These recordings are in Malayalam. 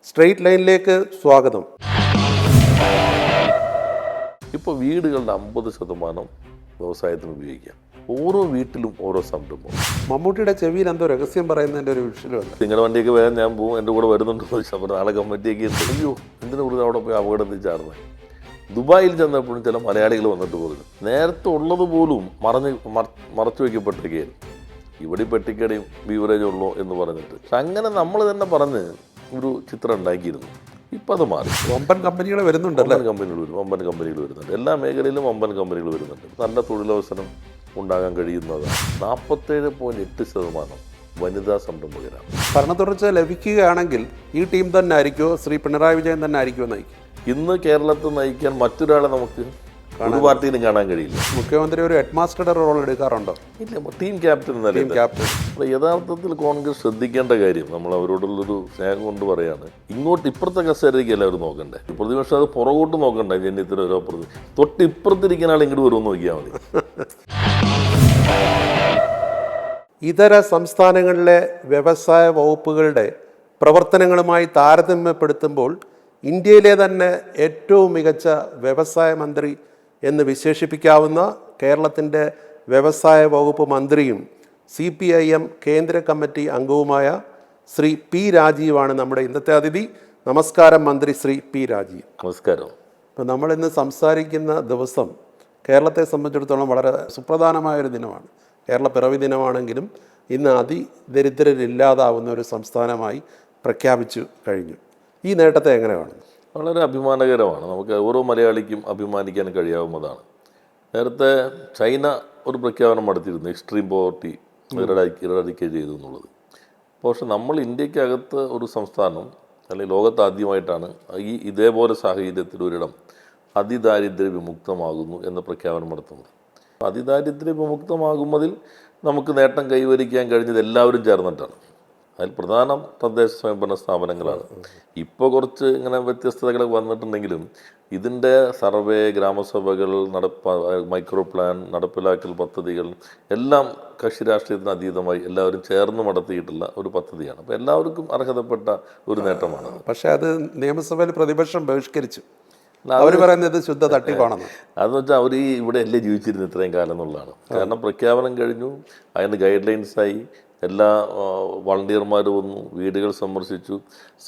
സ്ട്രെയിറ്റ് ലൈനിലേക്ക് സ്വാഗതം. ഇപ്പോൾ വീടുകളുടെ 50% വ്യവസായത്തിന് ഉപയോഗിക്കാം. ഓരോ വീട്ടിലും ഓരോ സംരംഭം. മമ്മൂട്ടിയുടെ ചെവിയിൽ എന്തോ രഹസ്യം പറയുന്നതിൻ്റെ ഒരു വിഷയമുണ്ട്. നിങ്ങളുടെ വണ്ടിയൊക്കെ വേഗം ഞാൻ പോകും, എൻ്റെ കൂടെ വരുന്നുണ്ടോ ചോദിച്ചാൽ അപ്പോൾ നാളെ കമ്മിറ്റിയൊക്കെ അയ്യോ എന്തിനു കൂടുതൽ അവിടെ പോയി അപകടത്തിൽ ചാടുന്നത്. ദുബായിൽ ചെന്നപ്പോഴും ചില മലയാളികൾ വന്നിട്ട് പറഞ്ഞു നേരത്തെ ഉള്ളത് പോലും മറച്ചു വയ്ക്കപ്പെട്ടൊക്കെയായിരുന്നു. ഇവിടെ പെട്ടിക്കടയും ബീവറേജും ഉള്ളോ എന്ന് പറഞ്ഞിട്ട്. പക്ഷെ അങ്ങനെ നമ്മൾ തന്നെ പറഞ്ഞ് ഒരു ചിത്രം ഉണ്ടാക്കിയിരുന്നു. ഇപ്പം അത് മാറി. വമ്പൻ കമ്പനികൾ വരുന്നുണ്ട്. വമ്പൻ കമ്പനികൾ വരുന്നുണ്ട്. എല്ലാ മേഖലയിലും വമ്പൻ കമ്പനികൾ വരുന്നുണ്ട്. നല്ല തൊഴിലവസരം ഉണ്ടാകാൻ കഴിയുന്നതാണ്. 47.8% വനിതാ സംരംഭകരാണ്. ഭരണ തുടർച്ച ലഭിക്കുകയാണെങ്കിൽ ഈ ടീം തന്നെ ആയിരിക്കുമോ, ശ്രീ പിണറായി വിജയൻ തന്നെ ആയിരിക്കുമോ നയിക്കും? ഇന്ന് കേരളത്തിൽ നയിക്കാൻ മറ്റൊരാളെ നമുക്ക് ഒരു പാർട്ടിയിലും കാണാൻ കഴിയില്ല. മുഖ്യമന്ത്രി ഒരു ഹെഡ് മാസ്റ്ററുടെ റോൾ എടുക്കാറുണ്ടോ? ഇല്ല, ടീം ക്യാപ്റ്റൻ അപ്പോൾ യഥാർത്ഥത്തിൽ കോൺഗ്രസ് ശ്രദ്ധിക്കേണ്ട കാര്യം, നമ്മൾ അവരോടുള്ളൊരു സ്നേഹം കൊണ്ട് പറയാണ്, ഇപ്പുറത്തെ കസേരയ്ക്ക് എല്ലാവരും നോക്കണ്ടേ. പ്രതിപക്ഷം അത് പുറകോട്ട് നോക്കണ്ടേ. ജന്യത്തിന് ഓരോ തൊട്ടിപ്പുറത്തിരിക്കുന്ന ആൾ ഇങ്ങോട്ട് വരുമെന്ന് നോക്കിയാൽ മതി. ഇതര സംസ്ഥാനങ്ങളിലെ വ്യവസായ വകുപ്പുകളുടെ പ്രവർത്തനങ്ങളുമായി താരതമ്യപ്പെടുത്തുമ്പോൾ ഇന്ത്യയിലെ തന്നെ ഏറ്റവും മികച്ച വ്യവസായ മന്ത്രി എന്ന് വിശേഷിപ്പിക്കാവുന്ന കേരളത്തിൻ്റെ വ്യവസായ വകുപ്പ് മന്ത്രിയും CPIM കേന്ദ്ര കമ്മിറ്റി അംഗവുമായ ശ്രീ P. രാജീവാണ് നമ്മുടെ ഇന്നത്തെ അതിഥി. നമസ്കാരം മന്ത്രി ശ്രീ P. രാജീവ്. നമസ്കാരം. ഇപ്പോൾ നമ്മളിന്ന് സംസാരിക്കുന്ന ദിവസം കേരളത്തെ സംബന്ധിച്ചിടത്തോളം വളരെ സുപ്രധാനമായൊരു ദിനമാണ്. കേരള പിറവി ദിനമാണെങ്കിലും ഇന്ന് അതിദരിദ്രരില്ലാതാവുന്ന ഒരു സംസ്ഥാനമായി പ്രഖ്യാപിച്ചു കഴിഞ്ഞു. ഈ നേട്ടത്തെ എങ്ങനെ കാണുന്നു? വളരെ അഭിമാനകരമാണ്. നമുക്ക് ഓരോ മലയാളിക്കും അഭിമാനിക്കാൻ കഴിയാവുന്നതാണ്. നേരത്തെ ചൈന ഒരു പ്രഖ്യാപനം നടത്തിയിരുന്നു, എക്സ്ട്രീം പോവർട്ടി ഇറഡിക്കേറ്റ് ചെയ്തു എന്നുള്ളത്. പക്ഷെ നമ്മൾ ഇന്ത്യക്കകത്ത് ഒരു സംസ്ഥാനം അല്ലെങ്കിൽ ലോകത്ത് ആദ്യമായിട്ടാണ് ഇതേപോലെ സാഹചര്യത്തിൽ ഒരിടം അതിദാരിദ്ര്യ വിമുക്തമാകുന്നു എന്ന പ്രഖ്യാപനം നടത്തുന്നത്. അതിദാരിദ്ര്യ വിമുക്തമാകുന്നതിൽ നമുക്ക് നേട്ടം കൈവരിക്കാൻ കഴിഞ്ഞത് എല്ലാവരും ചേർന്നിട്ടാണ്. അതിൽ പ്രധാനം തദ്ദേശ സ്വയംഭരണ സ്ഥാപനങ്ങളാണ്. ഇപ്പോൾ കുറച്ച് ഇങ്ങനെ വ്യത്യസ്തതകൾ വന്നിട്ടുണ്ടെങ്കിലും ഇതിൻ്റെ സർവേ, ഗ്രാമസഭകൾ, മൈക്രോ പ്ലാൻ, നടപ്പിലാക്കൽ പദ്ധതികൾ എല്ലാം കക്ഷി രാഷ്ട്രീയത്തിന് അതീതമായി എല്ലാവരും ചേർന്ന് നടത്തിയിട്ടുള്ള ഒരു പദ്ധതിയാണ്. അപ്പോൾ എല്ലാവർക്കും അർഹതപ്പെട്ട ഒരു നേട്ടമാണ്. പക്ഷേ അത് നിയമസഭയിൽ പ്രതിപക്ഷം ബഹിഷ്കരിച്ചു. അവർ പറയുന്നത് ശുദ്ധ തട്ടിപ്പാണെന്ന്. അതെന്ന് വെച്ചാൽ അവർ ഇവിടെ അല്ലേ ജീവിച്ചിരുന്നു ഇത്രയും കാലം എന്നുള്ളതാണ്. കാരണം പ്രഖ്യാപനം കഴിഞ്ഞു, അതിൻ്റെ ഗൈഡ് ലൈൻസായി, എല്ലാ വളണ്ടിയർമാരും വന്നു, വീടുകൾ സന്ദർശിച്ചു.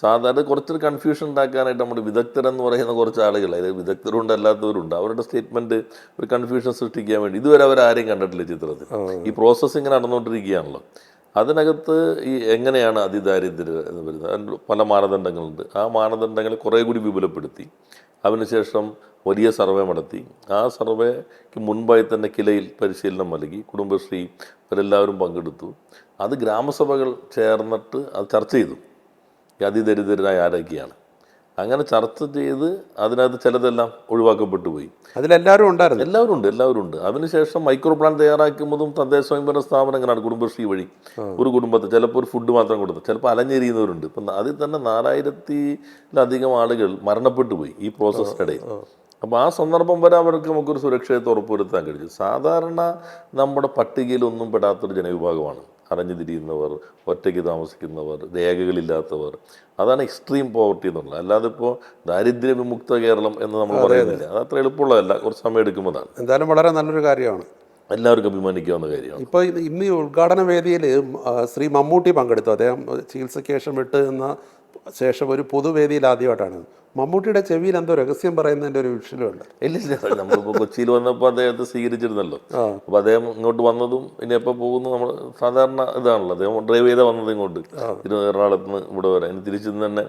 സാധാരണ കുറച്ചൊരു കൺഫ്യൂഷൻ ഉണ്ടാക്കാനായിട്ട് നമ്മുടെ വിദഗ്ധരെന്ന് പറയുന്ന കുറച്ച് ആളുകൾ, അതായത് വിദഗ്ധരുണ്ട് അല്ലാത്തവരുണ്ട്, അവരുടെ സ്റ്റേറ്റ്മെൻറ്റ് ഒരു കൺഫ്യൂഷൻ സൃഷ്ടിക്കാൻ വേണ്ടി ഇതുവരെ അവരാരെയും കണ്ടിട്ടില്ല ചിത്രത്തിൽ. ഈ പ്രോസസ്സ് ഇങ്ങനെ നടന്നുകൊണ്ടിരിക്കുകയാണല്ലോ. അതിനകത്ത് എങ്ങനെയാണ് അതിദാരിദ്ര്യം എന്ന് വരുന്നത്, അതിന് പല മാനദണ്ഡങ്ങളുണ്ട്. ആ മാനദണ്ഡങ്ങൾ കുറേ കൂടി വിപുലപ്പെടുത്തി അതിനുശേഷം വലിയ സർവേ നടത്തി. ആ സർവേക്ക് മുൻപായി തന്നെ കിലയിൽ പരിശീലനം നൽകി, കുടുംബശ്രീ അവരെല്ലാവരും പങ്കെടുത്തു. അത് ഗ്രാമസഭകൾ ചേർന്നിട്ട് അത് ചർച്ച ചെയ്തു, അതിദരിദ്രരായ ആരൊക്കെയാണ്. അങ്ങനെ ചർച്ച ചെയ്ത് അതിനകത്ത് ചിലതെല്ലാം ഒഴിവാക്കപ്പെട്ടു പോയി. അതിലെല്ലാവരും ഉണ്ടായിരുന്നു. എല്ലാവരും ഉണ്ട്. അതിനുശേഷം മൈക്രോ പ്ലാൻ തയ്യാറാക്കുന്നതും തദ്ദേശ സ്വയംഭരണ സ്ഥാപനങ്ങളാണ്. കുടുംബശ്രീ വഴി ഒരു കുടുംബത്തിൽ ചിലപ്പോൾ ഒരു ഫുഡ് മാത്രം കൊടുത്തു, ചിലപ്പോൾ അലഞ്ഞെരിയുന്നവരുണ്ട്. ഇപ്പം അതിൽ തന്നെ 4000-ലധികം ആളുകൾ മരണപ്പെട്ടു പോയി ഈ പ്രോസസ്സിനിടയിൽ. അപ്പോൾ ആ സന്ദർഭം വരെ അവർക്ക് നമുക്കൊരു സുരക്ഷയത്തെ ഉറപ്പുവരുത്താൻ കഴിഞ്ഞു. സാധാരണ നമ്മുടെ പട്ടികയിലൊന്നും പെടാത്തൊരു ജനവിഭാഗമാണ് അലഞ്ഞു തിരിയുന്നവർ, ഒറ്റയ്ക്ക് താമസിക്കുന്നവർ, രേഖകളില്ലാത്തവർ. അതാണ് എക്സ്ട്രീം പോവർട്ടി എന്നുള്ളത്. അല്ലാതെ ഇപ്പോൾ ദാരിദ്ര്യ വിമുക്ത കേരളം എന്ന് നമ്മൾ പറയുന്നില്ല. അത് അത്ര എളുപ്പമുള്ളതല്ല, കുറച്ച് സമയം എടുക്കുന്നതാണ്. എന്തായാലും വളരെ നല്ലൊരു കാര്യമാണ്, എല്ലാവർക്കും അഭിമാനിക്കാവുന്ന കാര്യമാണ്. ഇപ്പോൾ ഇന്ന് ഈ ഉദ്ഘാടന വേദിയിൽ ശ്രീ മമ്മൂട്ടി പങ്കെടുത്തു. അദ്ദേഹം ചികിത്സയ്ക്ക് ശേഷം വിട്ട് എന്ന ശേഷം ഒരു പൊതുവേദിയിൽ ആദ്യമായിട്ടാണ്. മമ്മൂട്ടിയുടെ ചെവിയിൽ എന്തോ രഹസ്യം പറയുന്നതിൻ്റെ ഒരു വിഷയമുണ്ട്. ഇല്ല, നമ്മളിപ്പോൾ കൊച്ചിയിൽ വന്നപ്പോൾ അദ്ദേഹത്തെ സ്വീകരിച്ചിരുന്നല്ലോ. അപ്പോൾ അദ്ദേഹം ഇങ്ങോട്ട് വന്നതും ഇനി എപ്പോൾ പോകുന്നു നമ്മൾ സാധാരണ ഇതാണല്ലോ. അദ്ദേഹം ഡ്രൈവ് ചെയ്താൽ വന്നത് ഇങ്ങോട്ട് എറണാകുളത്ത് നിന്ന് ഇവിടെ വരാം. ഇനി തിരിച്ചു തന്നെ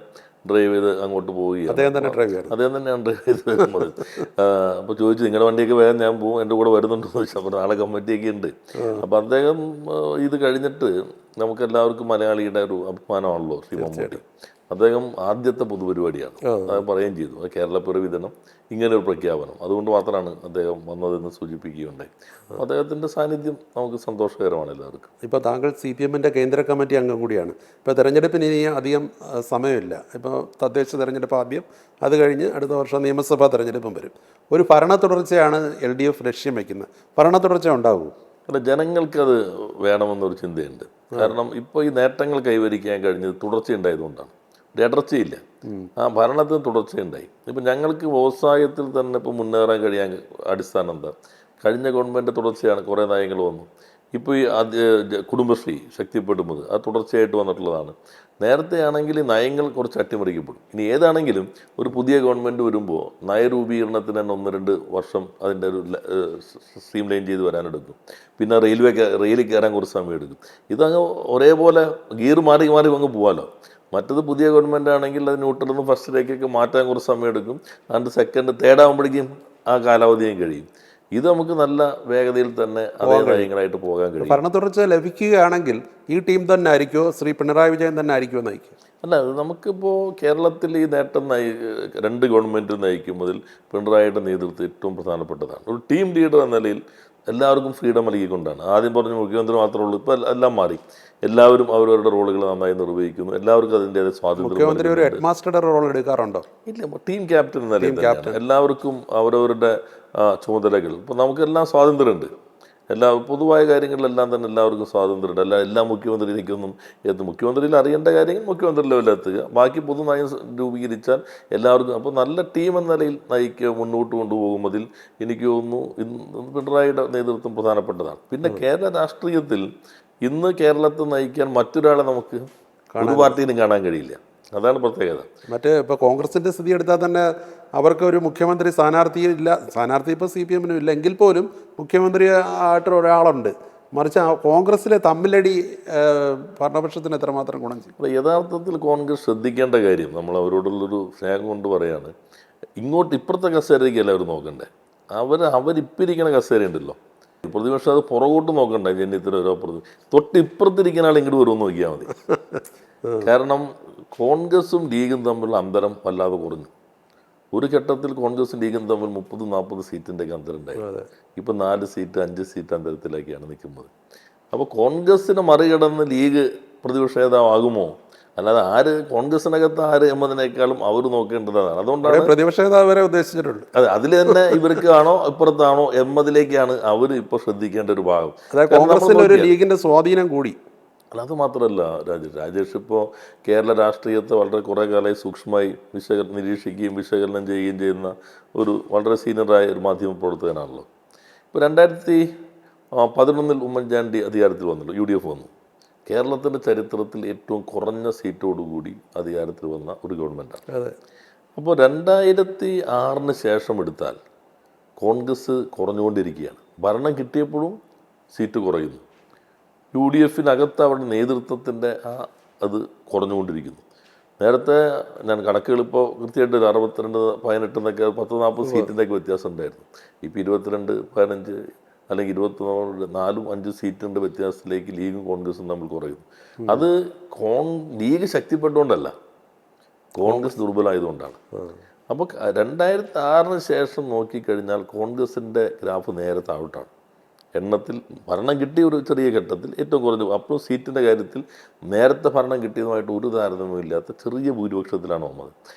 ഡ്രൈവ് ചെയ്ത് അങ്ങോട്ട് പോവുകയാണ്. അദ്ദേഹം തന്നെയാണ് ഡ്രൈവ് ചെയ്ത് വരുന്നത്. അപ്പോൾ ചോദിച്ചു നിങ്ങളുടെ വണ്ടിയൊക്കെ വേഗം ഞാൻ പോകും, എൻ്റെ കൂടെ വരുന്നുണ്ടോ എന്ന് ചോദിച്ചു. അപ്പോൾ നാളെ കമ്മിറ്റിയൊക്കെ ഉണ്ട്. അപ്പോൾ അദ്ദേഹം ഇത് കഴിഞ്ഞിട്ട് നമുക്കെല്ലാവർക്കും മലയാളിയുടെ ഒരു അഭിമാനമാണല്ലോ ശ്രീ മമ്മൂട്ടി. അദ്ദേഹം ആദ്യത്തെ പൊതുപരിപാടിയാണ്, അത് പറയുകയും ചെയ്തു. അത് കേരള പിറവി ദിനം ഇങ്ങനെ ഒരു പ്രഖ്യാപനം, അതുകൊണ്ട് മാത്രമാണ് അദ്ദേഹം വന്നതെന്ന് സൂചിപ്പിക്കുകയുണ്ടായി. അപ്പോൾ അദ്ദേഹത്തിൻ്റെ സാന്നിധ്യം നമുക്ക് സന്തോഷകരമാണ് എല്ലാവർക്കും. ഇപ്പോൾ താങ്കൾ CPM കേന്ദ്ര കമ്മിറ്റി അംഗം കൂടിയാണ്. ഇപ്പോൾ തെരഞ്ഞെടുപ്പിന് ഇനി അധികം സമയമില്ല. ഇപ്പോൾ തദ്ദേശ തെരഞ്ഞെടുപ്പ് ആദ്യം, അത് കഴിഞ്ഞ് അടുത്ത വർഷം നിയമസഭാ തെരഞ്ഞെടുപ്പും വരും. ഒരു ഭരണ തുടർച്ചയാണ് LDF ലക്ഷ്യം വയ്ക്കുന്നത്. ഭരണ തുടർച്ച ഉണ്ടാവുമോ? അല്ല, ജനങ്ങൾക്കത് വേണമെന്നൊരു ചിന്തയുണ്ട്. കാരണം ഇപ്പോൾ ഈ നേട്ടങ്ങൾ കൈവരിക്കാൻ കഴിഞ്ഞത് തുടർച്ചയുണ്ടായതുകൊണ്ടാണ്. ഒരു ഇടർച്ചയില്ല. ആ ഭരണത്തിന് തുടർച്ചയുണ്ടായി. ഇപ്പം ഞങ്ങൾക്ക് വ്യവസായത്തിൽ തന്നെ ഇപ്പോൾ മുന്നേറാൻ കഴിയാൻ അടിസ്ഥാനം എന്താ? കഴിഞ്ഞ ഗവൺമെൻറ് തുടർച്ചയാണ്, കുറേ നയങ്ങൾ വന്നു. ഇപ്പോൾ ഈ കുടുംബശ്രീ ശക്തിപ്പെടുന്നത് അത് തുടർച്ചയായിട്ട് വന്നിട്ടുള്ളതാണ്. നേരത്തെ ആണെങ്കിൽ ഈ നയങ്ങൾ കുറച്ച് അട്ടിമറിക്കപ്പെടും. ഇനി ഏതാണെങ്കിലും ഒരു പുതിയ ഗവൺമെൻറ് വരുമ്പോൾ നയരൂപീകരണത്തിന് തന്നെ 1-2 വർഷം അതിൻ്റെ ഒരു സ്ട്രീം ലൈൻ ചെയ്ത് വരാനെടുക്കും. പിന്നെ റെയിലിൽ കയറാൻ കുറച്ച് സമയം എടുക്കും. ഇതങ്ങ് ഒരേപോലെ ഗിയർ മാറി മാറി അങ്ങ് പോകാമല്ലോ. മറ്റത് പുതിയ ഗവൺമെൻറ് ആണെങ്കിൽ അത് ന്യൂട്രലിൽ നിന്ന് ഫസ്റ്റിലേക്കൊക്കെ മാറ്റാൻ കുറച്ച് സമയം എടുക്കും. അതിൻ്റെ സെക്കൻഡ് തേർഡ് ആകുമ്പോഴേക്കും ആ കാലാവധിയും കഴിയും. ഇത് നമുക്ക് നല്ല വേഗതയിൽ തന്നെ അതേ നയങ്ങളായിട്ട് പോകാൻ കഴിയും. ഭരണ തുടർച്ച ലഭിക്കുകയാണെങ്കിൽ ഈ ടീം തന്നെ ആയിരിക്കുമോ, ശ്രീ പിണറായി വിജയൻ തന്നെ ആയിരിക്കുമോ നയിക്കുക? അല്ല, നമുക്കിപ്പോൾ കേരളത്തിൽ ഈ നേട്ടം 2 ഗവൺമെൻറ് നയിക്കുന്നതിൽ പിണറായിയുടെ നേതൃത്വം ഏറ്റവും പ്രധാനപ്പെട്ടതാണ്. ഒരു ടീം ലീഡർ എന്ന നിലയിൽ എല്ലാവർക്കും ഫ്രീഡം നൽകിക്കൊണ്ടാണ്. ആദ്യം പറഞ്ഞ മുഖ്യമന്ത്രി മാത്രമേ ഉള്ളൂ, ഇപ്പോൾ എല്ലാം മാറി. എല്ലാവരും അവരവരുടെ റോളുകൾ നന്നായി നിർവഹിക്കുന്നു. എല്ലാവർക്കും അതിൻ്റെതായ സ്വാതന്ത്ര്യം. മുഖ്യമന്ത്രി ഒരു ഹെഡ് മാസ്റ്ററുടെ റോൾ എടുക്കാറുണ്ടോ? ഇല്ല, ടീം ക്യാപ്റ്റൻ എന്ന നിലയിൽ എല്ലാവർക്കും അവരവരുടെ ചുമതലകൾ. ഇപ്പോൾ നമുക്കെല്ലാം സ്വാതന്ത്ര്യമുണ്ട്. പൊതുവായ കാര്യങ്ങളിലെല്ലാം തന്നെ എല്ലാവർക്കും സ്വാതന്ത്ര്യമുണ്ട്. എല്ലാ മുഖ്യമന്ത്രിക്കൊന്നും മുഖ്യമന്ത്രിയിൽ അറിയേണ്ട കാര്യങ്ങൾ മുഖ്യമന്ത്രി ലെവലെത്തുക, ബാക്കി പൊതു നയം രൂപീകരിച്ചാൽ എല്ലാവർക്കും. അപ്പോൾ നല്ല ടീം എന്ന നിലയിൽ മുന്നോട്ട് കൊണ്ടുപോകുന്നതിൽ എനിക്ക് തോന്നുന്നു പിണറായിയുടെ നേതൃത്വം പ്രധാനപ്പെട്ടതാണ്. പിന്നെ കേരള രാഷ്ട്രീയത്തിൽ ഇന്ന് കേരളത്തെ നയിക്കാൻ മറ്റൊരാളെ നമുക്ക് ഒരു പാർട്ടിയിലും കാണാൻ കഴിയില്ല. അതാണ് പ്രത്യേകത. ഇപ്പോൾ കോൺഗ്രസിൻ്റെ സ്ഥിതി എടുത്താൽ തന്നെ അവർക്ക് ഒരു മുഖ്യമന്ത്രി സ്ഥാനാർത്ഥി ഇപ്പോൾ CPM-നും ഇല്ല, എങ്കിൽ പോലും മുഖ്യമന്ത്രി ആയിട്ട് ഒരാളുണ്ട്. മറിച്ച് കോൺഗ്രസ്സിലെ തമ്മിലടി ഭരണപക്ഷത്തിന് എത്രമാത്രം ഗുണം ചെയ്യും? യഥാർത്ഥത്തിൽ കോൺഗ്രസ് ശ്രദ്ധിക്കേണ്ട കാര്യം, നമ്മൾ അവരോടുള്ളൊരു സ്നേഹം കൊണ്ട് പറയാണ്, ഇപ്പുറത്തെ കസേരയ്ക്ക് എല്ലാവരും നോക്കണ്ടേ. അവരിപ്പിരിക്കണ കസേര ഉണ്ടല്ലോ, പ്രതിപക്ഷം അത് പുറകോട്ട് നോക്കണ്ട. ജന്യത്തിന് ഓരോ തൊട്ടിപ്പുറത്തിരിക്കുന്ന ആൾ ഇങ്ങോട്ട് വരുമെന്ന് നോക്കിയാൽ മതി. കാരണം കോൺഗ്രസും ലീഗും തമ്മിലുള്ള അന്തരം വല്ലാതെ കുറഞ്ഞു. ഒരു ഘട്ടത്തിൽ കോൺഗ്രസും ലീഗും തമ്മിൽ 30-40 സീറ്റിൻ്റെയൊക്കെ അന്തരം ഉണ്ടായി. ഇപ്പം 4 സീറ്റ് 5 സീറ്റ് അന്തരത്തിലേക്കാണ് നിൽക്കുന്നത്. അപ്പോൾ കോൺഗ്രസിനെ മറികടന്ന് ലീഗ് പ്രതിപക്ഷ നേതാവാകുമോ? അല്ലാതെ കോൺഗ്രസിനകത്ത് എന്നതിനേക്കാളും അവർ നോക്കേണ്ടതാണ്. അതുകൊണ്ടാണ് പ്രതിപക്ഷ നേതാവ് വരെ ഉദ്ദേശിച്ചിട്ടുള്ളൂ. അതെ, അതിൽ തന്നെ ഇവർക്കാണോ ഇപ്പുറത്താണോ എന്നതിലേക്കാണ് അവർ ഇപ്പോൾ ശ്രദ്ധിക്കേണ്ട ഒരു ഭാഗം. കോൺഗ്രസിൽ ഒരു ലീഗിന്റെ സ്വാധീനം കൂടി. അല്ല, അത് മാത്രമല്ല രാജേഷ് ഇപ്പോൾ കേരള രാഷ്ട്രീയത്തെ വളരെ കുറേ കാലമായി സൂക്ഷ്മമായി നിരീക്ഷിക്കുകയും വിശകലനം ചെയ്യുകയും ചെയ്യുന്ന ഒരു വളരെ സീനിയറായ ഒരു മാധ്യമ പ്രവർത്തകനാണല്ലോ. ഇപ്പോൾ 2011 ഉമ്മൻചാണ്ടി അധികാരത്തിൽ വന്നല്ലോ, UDF വന്നു. കേരളത്തിൻ്റെ ചരിത്രത്തിൽ ഏറ്റവും കുറഞ്ഞ സീറ്റോടുകൂടി അധികാരത്തിൽ വന്ന ഒരു ഗവൺമെൻറ്റാണ്. അപ്പോൾ 2006 ശേഷം എടുത്താൽ കോൺഗ്രസ് കുറഞ്ഞുകൊണ്ടിരിക്കുകയാണ്. ഭരണം കിട്ടിയപ്പോഴും സീറ്റ് കുറയുന്നു. UDF-നകത്ത് അവരുടെ നേതൃത്വത്തിൻ്റെ അത് കുറഞ്ഞുകൊണ്ടിരിക്കുന്നു. നേരത്തെ ഞാൻ കണക്കുകൾ ഇപ്പോൾ കൃത്യമായിട്ട് 62-18 എന്നൊക്കെ 10-40 സീറ്റിൻ്റെയൊക്കെ വ്യത്യാസം ഉണ്ടായിരുന്നു. ഇപ്പോൾ 22-15 അല്ലെങ്കിൽ 24-5 സീറ്റിൻ്റെ വ്യത്യാസത്തിലേക്ക് ലീഗും കോൺഗ്രസും തമ്മിൽ കുറയുന്നു. അത് ലീഗ് ശക്തിപ്പെട്ടുകൊണ്ടല്ല, കോൺഗ്രസ് ദുർബലമായതുകൊണ്ടാണ്. അപ്പോൾ 2006 ശേഷം നോക്കിക്കഴിഞ്ഞാൽ കോൺഗ്രസിൻ്റെ ഗ്രാഫ് നേരെ താഴോട്ടാണ്. എണ്ണത്തിൽ ഭരണം കിട്ടിയ ഒരു ചെറിയ ഘട്ടത്തിൽ ഏറ്റവും കുറഞ്ഞു. അപ്പോൾ സീറ്റിൻ്റെ കാര്യത്തിൽ നേരത്തെ ഭരണം കിട്ടിയതുമായിട്ട് ഒരു താരതമ്യമില്ലാത്ത ചെറിയ ഭൂരിപക്ഷത്തിലാണ് വന്നത്.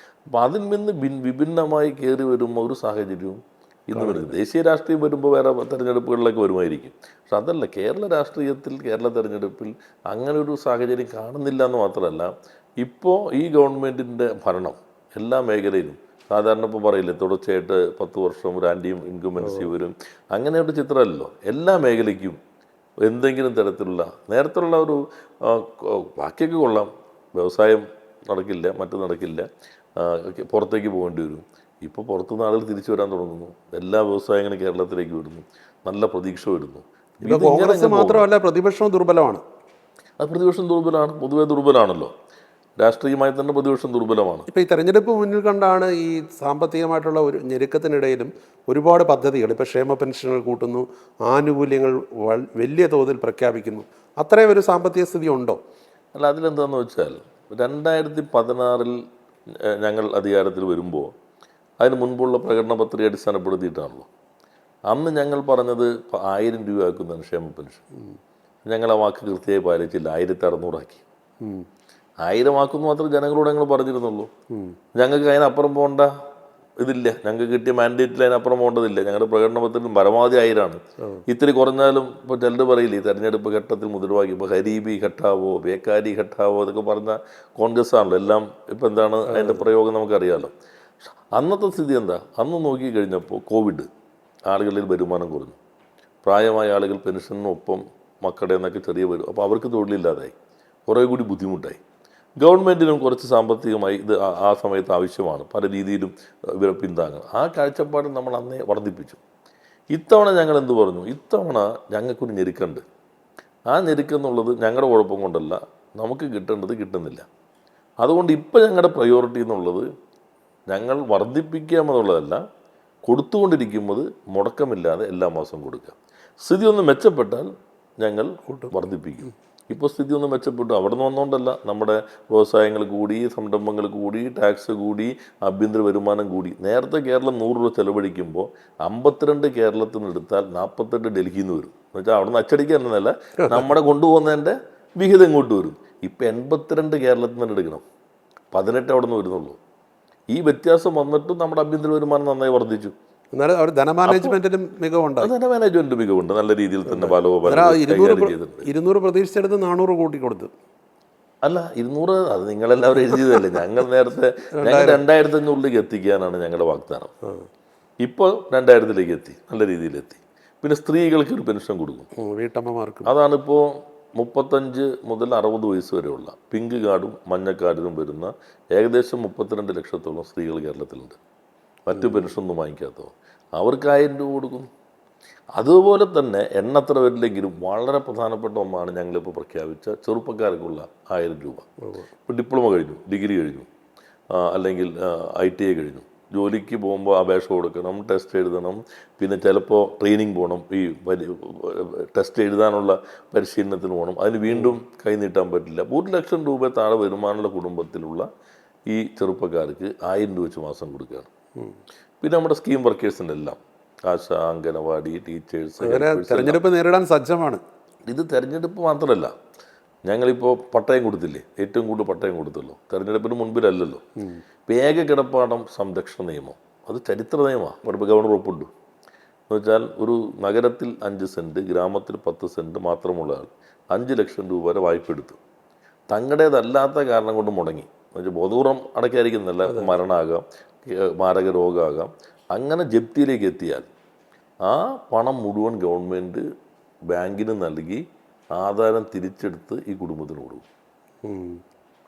അപ്പോൾ അതിൽ നിന്ന് വിഭിന്നമായി കയറി വരുമ്പോൾ ഒരു സാഹചര്യവും ഇന്ന് വരുന്നത്. ദേശീയ രാഷ്ട്രീയം വരുമ്പോൾ വേറെ തെരഞ്ഞെടുപ്പുകളിലൊക്കെ വരുമായിരിക്കും. പക്ഷെ അതല്ല, കേരള രാഷ്ട്രീയത്തിൽ കേരള തെരഞ്ഞെടുപ്പിൽ അങ്ങനെ ഒരു സാഹചര്യം കാണുന്നില്ല എന്ന് മാത്രമല്ല, ഇപ്പോൾ ഈ ഗവൺമെൻറ്റിൻ്റെ ഭരണം എല്ലാ മേഖലയിലും സാധാരണ ഇപ്പോൾ പറയില്ലേ തുടർച്ചയായിട്ട് 10 വർഷം ഒരു ആൻറ്റിയും ഇൻകംബൻസി വരും, അങ്ങനെ ഒരു ചിത്രമല്ലല്ലോ. എല്ലാ മേഖലയ്ക്കും എന്തെങ്കിലും തരത്തിലുള്ള നേരത്തുള്ള ഒരു ബാക്കിയൊക്കെ കൊള്ളാം, വ്യവസായം നടക്കില്ല, മറ്റു നടക്കില്ല, പുറത്തേക്ക് പോകേണ്ടി വരും. ഇപ്പോൾ പുറത്തുനിന്ന് ആളുകൾ തിരിച്ചു വരാൻ തുടങ്ങുന്നു. എല്ലാ വ്യവസായങ്ങളും കേരളത്തിലേക്ക് വരുന്നു, നല്ല പ്രതീക്ഷ വരുന്നു. കോൺഗ്രസ് മാത്രമല്ല, പ്രതിപക്ഷവും ദുർബലമാണ്. അത് പ്രതിപക്ഷം ദുർബലമാണ്, പൊതുവെ ദുർബലമാണല്ലോ. രാഷ്ട്രീയമായി തന്നെ പ്രതിപക്ഷം ദുർബലമാണ്. ഇപ്പോൾ ഈ തെരഞ്ഞെടുപ്പ് മുന്നിൽ കണ്ടാണ് ഈ സാമ്പത്തികമായിട്ടുള്ള ഒരു ഞെരുക്കത്തിനിടയിലും ഒരുപാട് പദ്ധതികൾ, ഇപ്പോൾ ക്ഷേമ പെൻഷനുകൾ കൂട്ടുന്നു, ആനുകൂല്യങ്ങൾ വലിയ തോതിൽ പ്രഖ്യാപിക്കുന്നു. അത്രയും ഒരു സാമ്പത്തിക സ്ഥിതി ഉണ്ടോ? അല്ല, അതിലെന്താണെന്ന് വെച്ചാൽ 2016 ഞങ്ങൾ അധികാരത്തിൽ വരുമ്പോൾ അതിന് മുൻപുള്ള പ്രകടന പത്രിക അടിസ്ഥാനപ്പെടുത്തിയിട്ടാണല്ലോ അന്ന് ഞങ്ങൾ പറഞ്ഞത് 1000 രൂപയാക്കുന്നതാണ് ക്ഷേമ പെൻഷൻ. ഞങ്ങൾ ആ വാക്ക് കൃത്യമായി പാലിച്ചില്ല, 1600 ആക്കി. 1000 ആക്കുന്നു മാത്രം ജനങ്ങളോട് ഞങ്ങൾ പറഞ്ഞിരുന്നുള്ളൂ. ഞങ്ങൾക്ക് അതിനപ്പുറം പോകേണ്ട ഇതില്ല, ഞങ്ങൾക്ക് കിട്ടിയ മാൻഡേറ്റിൽ അതിനപ്പുറം പോകേണ്ടതില്ല, ഞങ്ങളുടെ പ്രകടന പത്രത്തിൽ പരമാവധി 1000 ഇത്തിരി കുറഞ്ഞാലും ഇപ്പോൾ ചിലർ പറയില്ലേ തെരഞ്ഞെടുപ്പ് ഘട്ടത്തിൽ മുദ്രാവാക്യം ഇപ്പോൾ ഹരീബി ഘട്ടാവോ ബേക്കാരി ഘട്ടാവോ അതൊക്കെ പറഞ്ഞ കോൺഗ്രസ് ആണല്ലോ എല്ലാം. ഇപ്പം എന്താണ് അതിൻ്റെ പ്രയോഗം നമുക്കറിയാമല്ലോ. അന്നത്തെ സ്ഥിതി എന്താ? അന്ന് നോക്കി കഴിഞ്ഞപ്പോൾ കോവിഡ് ആളുകളിൽ വരുമാനം കുറഞ്ഞു, പ്രായമായ ആളുകൾ പെൻഷനൊപ്പം മക്കളുടെ എന്നൊക്കെ ചെറിയ വരും, അപ്പോൾ അവർക്ക് തൊഴിലില്ലാതായി, കുറേ കൂടി ബുദ്ധിമുട്ടായി. ഗവൺമെൻറ്റിനും കുറച്ച് സാമ്പത്തികമായി ഇത് ആ സമയത്ത് ആവശ്യമാണ്, പല രീതിയിലും ഇവരെ പിന്താങ്ങണം. ആ കാഴ്ചപ്പാട് നമ്മൾ അന്നേ വർദ്ധിപ്പിച്ചു. ഇത്തവണ ഞങ്ങൾ എന്ത് പറഞ്ഞു? ഇത്തവണ ഞങ്ങൾക്കൊരു ഞെരുക്കുണ്ട്. ആ ഞെരുക്കെന്നുള്ളത് ഞങ്ങളുടെ കുഴപ്പം കൊണ്ടല്ല, നമുക്ക് കിട്ടേണ്ടത് കിട്ടുന്നില്ല. അതുകൊണ്ട് ഇപ്പം ഞങ്ങളുടെ പ്രയോറിറ്റി എന്നുള്ളത് ഞങ്ങൾ വർദ്ധിപ്പിക്കാമെന്നുള്ളതല്ല, കൊടുത്തുകൊണ്ടിരിക്കുന്നത് മുടക്കമില്ലാതെ എല്ലാ മാസവും കൊടുക്കുക. സ്ഥിതി ഒന്ന് മെച്ചപ്പെട്ടാൽ ഞങ്ങൾ വർദ്ധിപ്പിക്കും. ഇപ്പോൾ സ്ഥിതി ഒന്ന് മെച്ചപ്പെട്ടു, അവിടെ നിന്ന് വന്നുകൊണ്ടല്ല, നമ്മുടെ വ്യവസായങ്ങൾ കൂടി, സംരംഭങ്ങൾ കൂടി, ടാക്സ് കൂടി, ആഭ്യന്തര വരുമാനം കൂടി. നേരത്തെ കേരളം 100 രൂപ ചെലവഴിക്കുമ്പോൾ 52 കേരളത്തിൽ നിന്ന് എടുത്താൽ 48 ഡൽഹിയിൽ നിന്ന് വരും. എന്ന് വെച്ചാൽ അവിടെ നിന്ന് അച്ചടിക്കാൻ എന്നല്ല, നമ്മുടെ കൊണ്ടുപോകുന്നതിൻ്റെ വിഹിതം ഇങ്ങോട്ട് വരും. ഇപ്പം 82 കേരളത്തിൽ നിന്ന് എടുക്കണം, 18 അവിടെ നിന്ന് വരുന്നുള്ളൂ. ഈ വ്യത്യാസം വന്നിട്ടും നമ്മുടെ ആഭ്യന്തര വരുമാനം നന്നായി വർദ്ധിച്ചു. എന്നാലും അവർ ധനമാനേജ്മെന്റിലും മികവുണ്ട്. ധനമാനേജ്മെന്റ് മികവുണ്ട്, നല്ല രീതിയിൽ തന്നെ പല 200 പ്രതീക്ഷിച്ചെടുത്ത് 400 കോടി കൊടുത്തു. അല്ല 200 അത് നിങ്ങളെല്ലാവരും എഴുതിയതല്ലേ. ഞങ്ങൾ നേരത്തെ 2500 എത്തിക്കാനാണ് ഞങ്ങളുടെ വാഗ്ദാനം. ഇപ്പോൾ 2000 എത്തി, നല്ല രീതിയിലെത്തി. പിന്നെ സ്ത്രീകൾക്ക് ഒരു പെൻഷൻ കൊടുക്കും, വീട്ടമ്മമാർക്ക്. അതാണിപ്പോൾ 35 മുതൽ 60 വയസ്സ് വരെയുള്ള പിങ്ക് കാർഡും മഞ്ഞ കാർഡിലും വരുന്ന ഏകദേശം 32 ലക്ഷത്തോളം സ്ത്രീകൾ കേരളത്തിലുണ്ട്. മറ്റു പെൻഷനൊന്നും വാങ്ങിക്കാത്തവർ, അവർക്ക് 1000 രൂപ കൊടുക്കും. അതുപോലെ തന്നെ എണ്ണത്ര വരില്ലെങ്കിലും വളരെ പ്രധാനപ്പെട്ട ഒന്നാണ് ഞങ്ങളിപ്പോൾ പ്രഖ്യാപിച്ച ചെറുപ്പക്കാർക്കുള്ള 1000 രൂപ. ഇപ്പോൾ ഡിപ്ലോമ കഴിഞ്ഞു, ഡിഗ്രി കഴിഞ്ഞു, അല്ലെങ്കിൽ ITI കഴിഞ്ഞു, ജോലിക്ക് പോകുമ്പോൾ അപേക്ഷ കൊടുക്കണം, ടെസ്റ്റ് എഴുതണം, പിന്നെ ചിലപ്പോൾ ട്രെയിനിങ് പോകണം, ഈ ടെസ്റ്റ് എഴുതാനുള്ള പരിശീലനത്തിന് പോകണം, അതിന് വീണ്ടും കൈനീട്ടാൻ പറ്റില്ല. 1 ലക്ഷം രൂപ താഴെ വരുമാനമുള്ള കുടുംബത്തിലുള്ള ഈ ചെറുപ്പക്കാർക്ക് 1000 രൂപ വെച്ച് മാസം കൊടുക്കുകയാണ്. പിന്നെ നമ്മുടെ സ്കീം വർക്കേഴ്സിൻ്റെ എല്ലാം ആശ, അംഗനവാടി ടീച്ചേഴ്സ്, തെരഞ്ഞെടുപ്പ് നേരിടാൻ സജ്ജമാണ്. ഇത് തെരഞ്ഞെടുപ്പ് മാത്രമല്ല, ഞങ്ങളിപ്പോൾ പട്ടയം കൊടുത്തില്ലേ, ഏറ്റവും കൂടുതൽ പട്ടയം കൊടുത്തല്ലോ, തെരഞ്ഞെടുപ്പിന് മുൻപിലല്ലല്ലോ. ഏക കിടപ്പാടം സംരക്ഷണ നിയമം അത് ചരിത്ര നിയമമാണ്, ഇപ്പോൾ ഗവർണർ ഒപ്പിട്ടു. എന്ന് വെച്ചാൽ ഒരു നഗരത്തിൽ 5 സെൻറ്റ്, ഗ്രാമത്തിൽ 10 സെൻറ്റ് മാത്രമുള്ള ആൾ 5 ലക്ഷം രൂപ വരെ വായ്പ എടുത്തു. തങ്ങളുടേതല്ലാത്ത കാരണം കൊണ്ട് മുടങ്ങി, എന്നുവെച്ചാൽ ബോധപൂർവം അടയ്ക്കാതിരിക്കുന്നില്ല, മരണമാകാം, മാരക രോഗമാകാം, അങ്ങനെ ജപ്തിയിലേക്ക് എത്തിയാൽ ആ പണം മുഴുവൻ ഗവൺമെൻറ് ബാങ്കിന് നൽകി ആധാരം തിരിച്ചെടുത്ത് ഈ കുടുംബത്തിന് കൊടുക്കും.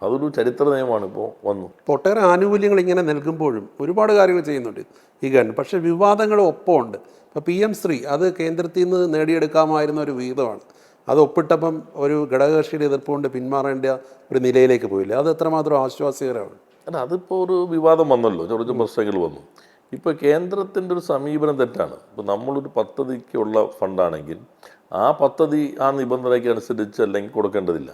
അതൊരു ചരിത്ര നിയമമാണ് ഇപ്പോൾ വന്നു. ഒട്ടേറെ ആനുകൂല്യങ്ങൾ ഇങ്ങനെ നൽകുമ്പോഴും ഒരുപാട് കാര്യങ്ങൾ ചെയ്യുന്നുണ്ട് ഈ ഗവൺമെൻറ്. പക്ഷേ വിവാദങ്ങൾ ഒപ്പമുണ്ട്. ഇപ്പോൾ PM ശ്രീ അത് കേന്ദ്രത്തിൽ നിന്ന് നേടിയെടുക്കാമായിരുന്ന ഒരു വിഹിതമാണ്. അത് ഒപ്പിട്ടപ്പം ഒരു ഘടകകക്ഷിയുടെ എതിർപ്പ് കൊണ്ട് പിന്മാറേണ്ട ഒരു നിലയിലേക്ക് പോയില്ല. അത് എത്രമാത്രം ആശ്വാസകരമാണ്. അല്ല, അതിപ്പോൾ ഒരു വിവാദം വന്നല്ലോ, ചെറിയ പ്രശ്നങ്ങൾ വന്നു. ഇപ്പോൾ കേന്ദ്രത്തിൻ്റെ ഒരു സമീപനം തെറ്റാണ്. ഇപ്പോൾ നമ്മളൊരു പദ്ധതിക്കുള്ള ഫണ്ടാണെങ്കിൽ ആ പദ്ധതി ആ നിബന്ധനയ്ക്ക് അനുസരിച്ച് അല്ലെങ്കിൽ കൊടുക്കേണ്ടതില്ല.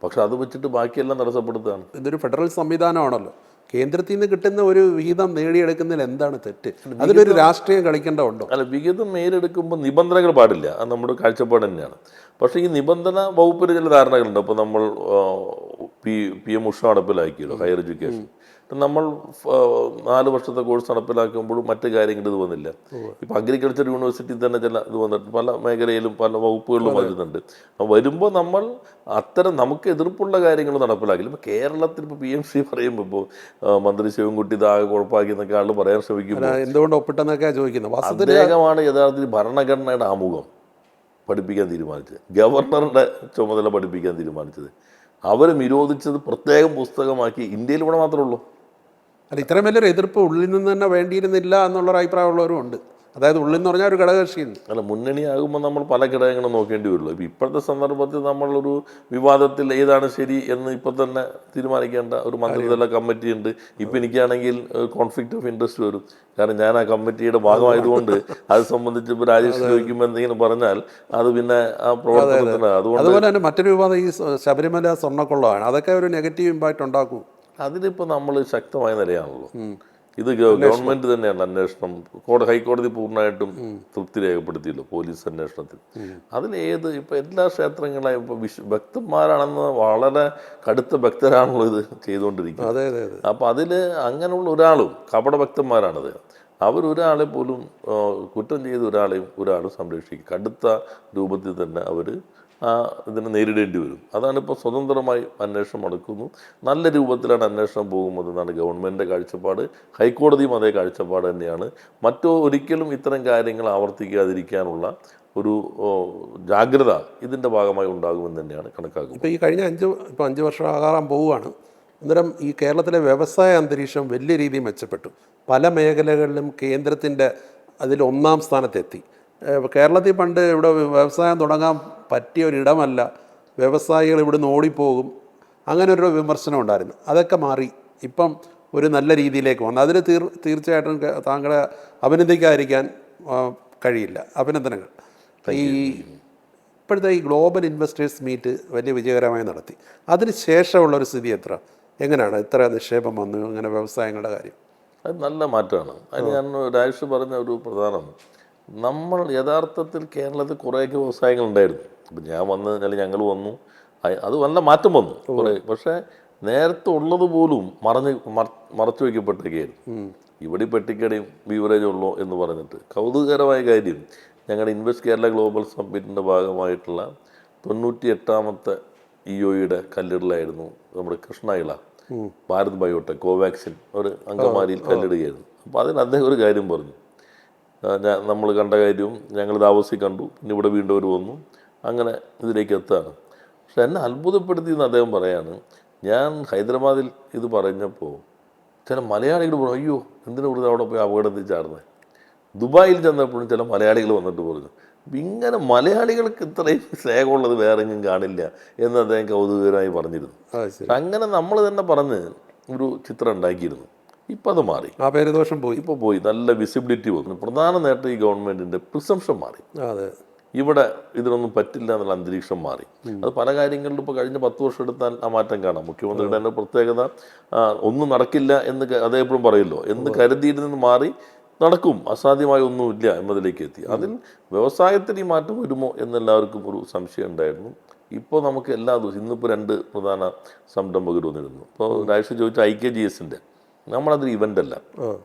പക്ഷെ അത് വെച്ചിട്ട് ബാക്കിയെല്ലാം തടസ്സപ്പെടുത്തുകയാണ്. ഇതൊരു ഫെഡറൽ സംവിധാനമാണല്ലോ. കേന്ദ്രത്തിൽ നിന്ന് കിട്ടുന്ന ഒരു വിഹിതം നേടിയെടുക്കുന്നതിൽ എന്താണ് തെറ്റ്? അതിലൊരു രാഷ്ട്രീയം കളിക്കേണ്ടതുണ്ടോ? അല്ല, വിഹിതം നേടിയെടുക്കുമ്പോൾ നിബന്ധനകൾ പാടില്ല, അത് നമ്മുടെ കാഴ്ചപ്പാട് തന്നെയാണ്. പക്ഷേ ഈ നിബന്ധന വകുപ്പിൽ ചില ധാരണകളുണ്ട്. അപ്പോൾ നമ്മൾ PM ഉഷ നടപ്പിലാക്കിയല്ലോ, ഹയർ എഡ്യൂക്കേഷൻ. നമ്മൾ 4 വർഷത്തെ കോഴ്സ് നടപ്പിലാക്കുമ്പോഴും മറ്റു കാര്യങ്ങൾ ഇത് വന്നില്ല. ഇപ്പം അഗ്രികൾച്ചർ യൂണിവേഴ്സിറ്റി തന്നെ ചില ഇത് വന്നിട്ട് പല മേഖലയിലും പല വകുപ്പുകളിലും വരുന്നുണ്ട്. വരുമ്പോൾ നമ്മൾ അത്തരം നമുക്ക് എതിർപ്പുള്ള കാര്യങ്ങൾ നടപ്പിലാക്കില്ല. ഇപ്പോൾ കേരളത്തിൽ ഇപ്പോൾ PMC പറയുമ്പോൾ ഇപ്പോൾ മന്ത്രി ശിവൻകുട്ടി ഇതാകെ കുഴപ്പമാക്കി എന്നൊക്കെ ആൾ പറയാൻ ശ്രമിക്കുമ്പോൾ എന്തുകൊണ്ട് ഒപ്പിട്ടെന്നൊക്കെ ചോദിക്കുന്നത്. അദ്ദേഹമാണ് യഥാർത്ഥത്തിൽ ഭരണഘടനയുടെ ആമുഖം പഠിപ്പിക്കാൻ തീരുമാനിച്ചത്, ഗവർണറുടെ ചുമതല പഠിപ്പിക്കാൻ തീരുമാനിച്ചത്. അവർ നിരോധിച്ചത് പ്രത്യേകം പുസ്തകമാക്കി ഇന്ത്യയിൽ ഇവിടെ മാത്രമേ ഉള്ളൂ. അല്ല, ഇത്രയും വലിയൊരു എതിർപ്പ് ഉള്ളിൽ നിന്ന് തന്നെ വേണ്ടിയിരുന്നില്ല എന്നുള്ളൊരു അഭിപ്രായമുള്ളവരും ഉണ്ട്. അതായത് ഉള്ളിൽ എന്ന് പറഞ്ഞാൽ ഒരു ഘടകകക്ഷിയുണ്ട്. അല്ല, മുന്നണിയാകുമ്പോൾ നമ്മൾ പല ഘടകങ്ങളും നോക്കേണ്ടി വരുള്ളൂ. ഇപ്പോൾ ഇപ്പോഴത്തെ സന്ദർഭത്തിൽ നമ്മളൊരു വിവാദത്തിൽ ഏതാണ് ശരി എന്ന് ഇപ്പോൾ തന്നെ തീരുമാനിക്കേണ്ട ഒരു മന്ത്രിതല കമ്മിറ്റി ഉണ്ട്. ഇപ്പം എനിക്കാണെങ്കിൽ കോൺഫ്ലിക്റ്റ് ഓഫ് ഇൻട്രസ്റ്റ് വരും, കാരണം ഞാൻ ആ കമ്മിറ്റിയുടെ ഭാഗമായതുകൊണ്ട് അത് സംബന്ധിച്ച് ഇപ്പോൾ രാജേഷ് ചോദിക്കുമ്പോൾ എന്തെങ്കിലും പറഞ്ഞാൽ അത് പിന്നെ ആ പ്രവർത്തനത്തിന്. അതുപോലെ തന്നെ മറ്റൊരു വിവാദം ഈ ശബരിമല സ്വർണ്ണക്കൊള്ളമാണ്. അതൊക്കെ ഒരു നെഗറ്റീവ് ഇമ്പാക്റ്റ് ഉണ്ടാക്കും. അതിലിപ്പോൾ നമ്മൾ ശക്തമായ നിലയാണല്ലോ. ഇത് ഗവൺമെന്റ് തന്നെയാണ് അന്വേഷണം. ഹൈക്കോടതി പൂർണ്ണമായിട്ടും തൃപ്തി രേഖപ്പെടുത്തിയല്ലോ പോലീസ് അന്വേഷണത്തിൽ. അതിലേത് ഇപ്പൊ എല്ലാ ക്ഷേത്രങ്ങളായും ഇപ്പൊ ഭക്തന്മാരാണെന്ന് വളരെ കടുത്ത ഭക്തരാണല്ലോ ഇത് ചെയ്തുകൊണ്ടിരിക്കുന്നത്. അതെ അതെ അതെ. അപ്പൊ അതില് അങ്ങനെയുള്ള ഒരാളും കപട ഭക്തന്മാരാണത്. അവരൊരാളെ പോലും കുറ്റം ചെയ്ത ഒരാളും സംരക്ഷിക്കും. കടുത്ത രൂപത്തിൽ തന്നെ അവർ ഇതിനെ നേരിടേണ്ടി വരും. അതാണ് ഇപ്പോൾ സ്വതന്ത്രമായി അന്വേഷണം നടക്കുന്നു. നല്ല രൂപത്തിലാണ് അന്വേഷണം പോകുന്നതെന്നാണ് ഗവൺമെൻറ്റിൻ്റെ കാഴ്ചപ്പാട്. ഹൈക്കോടതിയും അതേ കാഴ്ചപ്പാട് തന്നെയാണ്. ഒരിക്കലും ഇത്തരം കാര്യങ്ങൾ ആവർത്തിക്കാതിരിക്കാനുള്ള ഒരു ജാഗ്രത ഇതിൻ്റെ ഭാഗമായി ഉണ്ടാകുമെന്ന് തന്നെയാണ് കണക്കാക്കുന്നത്. ഇപ്പോൾ ഈ കഴിഞ്ഞ 5 വർഷം ആകാറാൻ പോവുകയാണ്. അന്നേരം ഈ കേരളത്തിലെ വ്യവസായ അന്തരീക്ഷം വലിയ രീതിയിൽ മെച്ചപ്പെട്ടു. പല മേഖലകളിലും കേന്ദ്രത്തിൻ്റെ അതിൽ 1-ാം സ്ഥാനത്തെത്തി. കേരളത്തിൽ പണ്ട് ഇവിടെ വ്യവസായം തുടങ്ങാൻ പറ്റിയ ഒരിടമല്ല, വ്യവസായികൾ ഇവിടുന്ന് ഓടിപ്പോകും, അങ്ങനെ ഒരു വിമർശനം ഉണ്ടായിരുന്നു. അതൊക്കെ മാറി ഇപ്പം ഒരു നല്ല രീതിയിലേക്ക് വന്നു. അതിൽ തീർച്ചയായിട്ടും താങ്കളെ അഭിനന്ദിക്കാതിരിക്കാൻ കഴിയില്ല. അഭിനന്ദനങ്ങൾ. ഈ ഇപ്പോഴത്തെ ഈ ഗ്ലോബൽ ഇൻവെസ്റ്റേഴ്സ് മീറ്റ് വലിയ വിജയകരമായി നടത്തി. അതിന് ശേഷമുള്ളൊരു സ്ഥിതി എങ്ങനെയാണ്? ഇത്ര നിക്ഷേപം വന്നു, അങ്ങനെ വ്യവസായങ്ങളുടെ കാര്യം? അത് നല്ല മാറ്റമാണ്. അതിന് ഞാൻ രാജേഷ് പറഞ്ഞ ഒരു പ്രധാനം, നമ്മൾ യഥാർത്ഥത്തിൽ കേരളത്തിൽ കുറേയൊക്കെ വ്യവസായങ്ങളുണ്ടായിരുന്നു. ഇപ്പം ഞാൻ വന്നു കഴിഞ്ഞാൽ ഞങ്ങൾ വന്നു, അത് നല്ല മാറ്റം വന്നു കുറേ. പക്ഷേ നേരത്തെ ഉള്ളത് പോലും മറച്ചു വയ്ക്കപ്പെട്ടൊക്കെയായിരുന്നു. ഇവിടെ പെട്ടിക്കടയും ബീവറേജും ഉള്ളൂ എന്ന് പറഞ്ഞിട്ട്. കൗതുകകരമായ കാര്യം, ഞങ്ങളുടെ ഇൻവെസ്റ്റ് കേരള ഗ്ലോബൽ സമ്മിറ്റിൻ്റെ ഭാഗമായിട്ടുള്ള 98ാമത്തെ EOയുടെ കല്ലിടലായിരുന്നു നമ്മുടെ കൃഷ്ണയിള, ഭാരത് ബയോടെക് കോവാക്സിൻ ഒരു അങ്കമാലിയിൽ കല്ലിടുകയായിരുന്നു. അപ്പോൾ അതിന് അദ്ദേഹം ഒരു കാര്യം പറഞ്ഞു. നമ്മൾ കണ്ട കാര്യവും ഞങ്ങൾ ദാവോസിൽ കണ്ടു, പിന്നെ ഇവിടെ വീണ്ടും അവർ വന്നു, അങ്ങനെ ഇതിലേക്ക് എത്താണ്. പക്ഷെ എന്നെ അത്ഭുതപ്പെടുത്തിയെന്ന് അദ്ദേഹം പറയാണ്, ഞാൻ ഹൈദരാബാദിൽ ഇത് പറഞ്ഞപ്പോൾ ചില മലയാളികൾ പറഞ്ഞു, അയ്യോ എന്തിനു വെറുതെ അവിടെ പോയി അപകടത്തിൽ ചാടുന്നത്. ദുബായിൽ ചെന്നപ്പോഴും ചില മലയാളികൾ വന്നിട്ട് പറഞ്ഞു, ഇങ്ങനെ മലയാളികൾക്ക് ഇത്രയും സ്നേഹമുള്ളത് വേറെ എങ്ങും കാണില്ല എന്ന് അദ്ദേഹം കൗതുകകരമായി പറഞ്ഞിരുന്നു. അങ്ങനെ നമ്മൾ തന്നെ പറഞ്ഞ് ഒരു ചിത്രം ഉണ്ടാക്കിയിരുന്നു. ഇപ്പം അത് മാറി, ആ പേരുദോഷം പോയി. ഇപ്പോൾ പോയി, നല്ല വിസിബിലിറ്റി വന്നു. പ്രധാന നേട്ടം ഈ ഗവൺമെൻറ്റിൻ്റെ പ്രിസംഷൻ മാറി. ഇവിടെ ഇതിനൊന്നും പറ്റില്ല എന്നുള്ള അന്തരീക്ഷം മാറി. അത് പല കാര്യങ്ങളിലും ഇപ്പോൾ കഴിഞ്ഞ 10 വർഷം എടുത്താൽ ആ മാറ്റം കാണാം. മുഖ്യമന്ത്രിയുടെ തന്നെ പ്രത്യേകത, ഒന്നും നടക്കില്ല എന്ന് അദ്ദേഹം എപ്പോഴും പറയുമല്ലോ, എന്ന് കരുതിയിരുന്ന് മാറി നടക്കും, അസാധ്യമായ ഒന്നുമില്ല എന്നതിലേക്ക് എത്തി. അതിൽ വ്യവസായത്തിൽ ഈ മാറ്റം വരുമോ എന്നെല്ലാവർക്കും ഒരു സംശയം ഉണ്ടായിരുന്നു. ഇപ്പോൾ നമുക്ക് എല്ലാ ദിവസവും, ഇന്നിപ്പോൾ 2 പ്രധാന സംരംഭകർ വന്നിരുന്നു. ഇപ്പോൾ രാജേഷ് ചോദിച്ച IKGSൻ്റെ നമ്മളതൊരു ഇവൻ്റ് അല്ല.